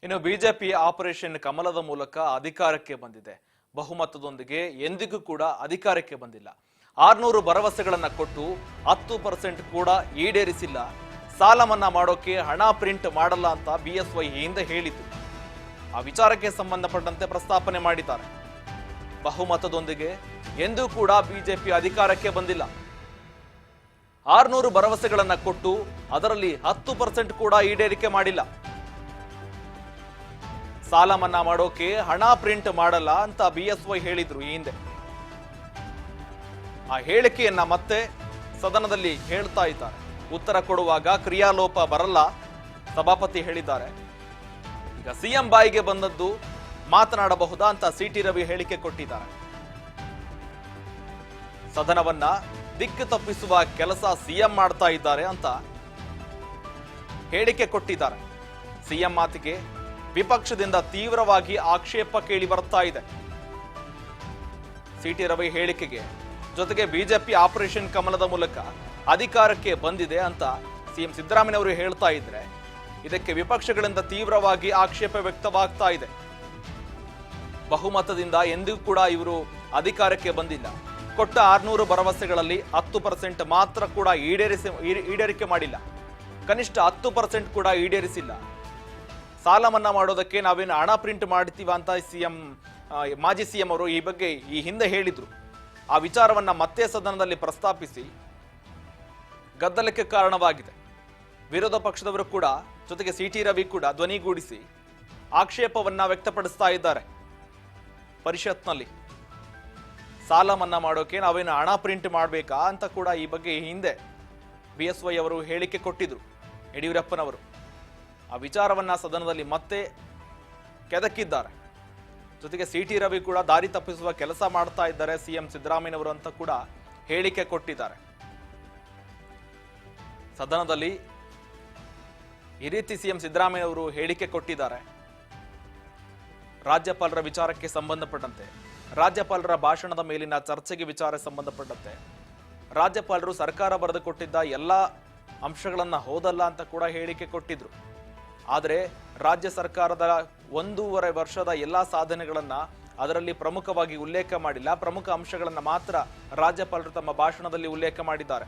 ಇನ್ನು BJP operation ಕಮಲದ ಮೂಲಕ ಅಧಿಕಾರಕ್ಕೆ ಬಂದಿದೆ. ಬಹುಮತದೊಂದಿಗೆ ಎಂದಿಗೂ ಕೂಡ ಅಧಿಕಾರಕ್ಕೆ ಬಂದಿಲ್ಲ. 600 ಭರವಸೆಗಳನ್ನ ಕೊಟ್ಟು 10% ಕೂಡ ಈಡೇರಿಸಿಲ್ಲ. ಸಾಲ ಮನ್ನಾ ಮಾಡೋಕೆ ಹಣ ಪ್ರಿಂಟ್ ಮಾಡಲ್ಲ ಅಂತ ಬಿಎಸ್ವೈ ಹಿಂದೆ ಹೇಳಿದ್ರು. ಆ ವಿಚಾರಕ್ಕೆ ಸಂಬಂಧಪಟ್ಟಂತೆ ಪ್ರಸ್ತಾಪನೆ ಮಾಡಿದ್ದಾರೆ. ಬಹುಮತದೊಂದಿಗೆ ಎಂದೂ ಕೂಡ ಬಿಜೆಪಿ ಅಧಿಕಾರಕ್ಕೆ ಬಂದಿಲ್ಲ. 600 ಭರವಸೆಗಳನ್ನ ಕೊಟ್ಟು ಅದರಲ್ಲಿ 10% ಕೂಡ ಈಡೇರಿಕೆ ಮಾಡಿಲ್ಲ. ಸಾಲ ಮನ್ನಾ ಮಾಡೋಕೆ ಹಣ ಪ್ರಿಂಟ್ ಮಾಡಲ್ಲ ಅಂತ ಬಿಎಸ್ವೈ ಹೇಳಿದ್ರು ಈ ಹಿಂದೆ. ಆ ಹೇಳಿಕೆಯನ್ನ ಮತ್ತೆ ಸದನದಲ್ಲಿ ಹೇಳ್ತಾ ಇದ್ದಾರೆ. ಉತ್ತರ ಕೊಡುವಾಗ ಕ್ರಿಯಾಲೋಪ ಬರಲ್ಲ ಸಭಾಪತಿ ಹೇಳಿದ್ದಾರೆ. ಈಗ ಸಿಎಂ ಬಾಯಿಗೆ ಬಂದದ್ದು ಮಾತನಾಡಬಹುದಾ ಅಂತ ಸಿಟಿ ರವಿ ಹೇಳಿಕೆ ಕೊಟ್ಟಿದ್ದಾರೆ. ಸದನವನ್ನ ದಿಕ್ಕು ತಪ್ಪಿಸುವ ಕೆಲಸ ಸಿಎಂ ಮಾಡ್ತಾ ಇದ್ದಾರೆ ಅಂತ ಹೇಳಿಕೆ ಕೊಟ್ಟಿದ್ದಾರೆ. ಸಿಎಂ ಮಾತಿಗೆ ವಿಪಕ್ಷದಿಂದ ತೀವ್ರವಾಗಿ ಆಕ್ಷೇಪ ಕೇಳಿ ಬರ್ತಾ ಇದೆ. ಸಿಟಿ ರವಿ ಹೇಳಿಕೆಗೆ ಜೊತೆಗೆ ಬಿಜೆಪಿ ಆಪರೇಷನ್ ಕಮಲದ ಮೂಲಕ ಅಧಿಕಾರಕ್ಕೆ ಬಂದಿದೆ ಅಂತ ಸಿಎಂ ಸಿದ್ದರಾಮಯ್ಯ ಅವರು ಹೇಳ್ತಾ ಇದ್ರೆ ಇದಕ್ಕೆ ವಿಪಕ್ಷಗಳಿಂದ ತೀವ್ರವಾಗಿ ಆಕ್ಷೇಪ ವ್ಯಕ್ತವಾಗ್ತಾ ಇದೆ. ಬಹುಮತದಿಂದ ಎಂದೂ ಕೂಡ ಇವರು ಅಧಿಕಾರಕ್ಕೆ ಬಂದಿಲ್ಲ. ಕೊಟ್ಟ 600 ಭರವಸೆಗಳಲ್ಲಿ 10% ಮಾತ್ರ ಕೂಡ ಈಡೇರಿಕೆ ಮಾಡಿಲ್ಲ. ಕನಿಷ್ಠ 10% ಕೂಡ ಈಡೇರಿಸಿಲ್ಲ. ಸಾಲ ಮನ್ನಾ ಮಾಡೋದಕ್ಕೆ ನಾವೇನು ಹಣ ಪ್ರಿಂಟ್ ಮಾಡ್ತೀವ ಅಂತ ಮಾಜಿ ಸಿಎಂ ಅವರು ಈ ಬಗ್ಗೆ ಈ ಹಿಂದೆ ಹೇಳಿದ್ರು. ಆ ವಿಚಾರವನ್ನ ಮತ್ತೆ ಸದನದಲ್ಲಿ ಪ್ರಸ್ತಾಪಿಸಿ ಗದ್ದಲಕ್ಕೆ ಕಾರಣವಾಗಿದೆ. ವಿರೋಧ ಪಕ್ಷದವರು ಕೂಡ ಜೊತೆಗೆ ಸಿಟಿ ರವಿ ಕೂಡ ಧ್ವನಿಗೂಡಿಸಿ ಆಕ್ಷೇಪವನ್ನ ವ್ಯಕ್ತಪಡಿಸ್ತಾ ಇದ್ದಾರೆ. ಪರಿಷತ್ನಲ್ಲಿ ಸಾಲ ಮನ್ನಾ ಮಾಡೋಕೆ ನಾವೇನು ಹಣ ಪ್ರಿಂಟ್ ಮಾಡಬೇಕಾ ಅಂತ ಕೂಡ ಈ ಬಗ್ಗೆ ಈ ಹಿಂದೆ ಬಿಎಸ್ವೈ ಅವರು ಹೇಳಿಕೆ ಕೊಟ್ಟಿದ್ರು. ಯಡಿಯೂರಪ್ಪನವರು ಆ ವಿಚಾರವನ್ನ ಸದನದಲ್ಲಿ ಮತ್ತೆ ಕೆದಕಿದ್ದಾರೆ. ಜೊತೆಗೆ ಸಿಟಿ ರವಿ ಕೂಡ ದಾರಿ ತಪ್ಪಿಸುವ ಕೆಲಸ ಮಾಡ್ತಾ ಇದ್ದಾರೆ ಸಿಎಂ ಸಿದ್ದರಾಮಯ್ಯನವರು ಅಂತ ಕೂಡ ಹೇಳಿಕೆ ಕೊಟ್ಟಿದ್ದಾರೆ. ಸದನದಲ್ಲಿ ಈ ರೀತಿ ಸಿಎಂ ಸಿದ್ದರಾಮಯ್ಯ ಅವರು ಹೇಳಿಕೆ ಕೊಟ್ಟಿದ್ದಾರೆ. ರಾಜ್ಯಪಾಲರ ವಿಚಾರಕ್ಕೆ ಸಂಬಂಧಪಟ್ಟಂತೆ, ರಾಜ್ಯಪಾಲರ ಭಾಷಣದ ಮೇಲಿನ ಚರ್ಚೆಗೆ ವಿಚಾರ ಸಂಬಂಧಪಟ್ಟಂತೆ ರಾಜ್ಯಪಾಲರು ಸರ್ಕಾರ ಬರೆದುಕೊಟ್ಟಿದ್ದ ಎಲ್ಲ ಅಂಶಗಳನ್ನ ಹೋದಲ್ಲ ಅಂತ ಕೂಡ ಹೇಳಿಕೆ ಕೊಟ್ಟಿದ್ರು. ಆದರೆ ರಾಜ್ಯ ಸರ್ಕಾರದ 1.5 ವರ್ಷದ ಎಲ್ಲಾ ಸಾಧನೆಗಳನ್ನ ಅದರಲ್ಲಿ ಪ್ರಮುಖವಾಗಿ ಉಲ್ಲೇಖ ಮಾಡಿಲ್ಲ. ಪ್ರಮುಖ ಅಂಶಗಳನ್ನ ಮಾತ್ರ ರಾಜ್ಯಪಾಲರು ತಮ್ಮ ಭಾಷಣದಲ್ಲಿ ಉಲ್ಲೇಖ ಮಾಡಿದ್ದಾರೆ.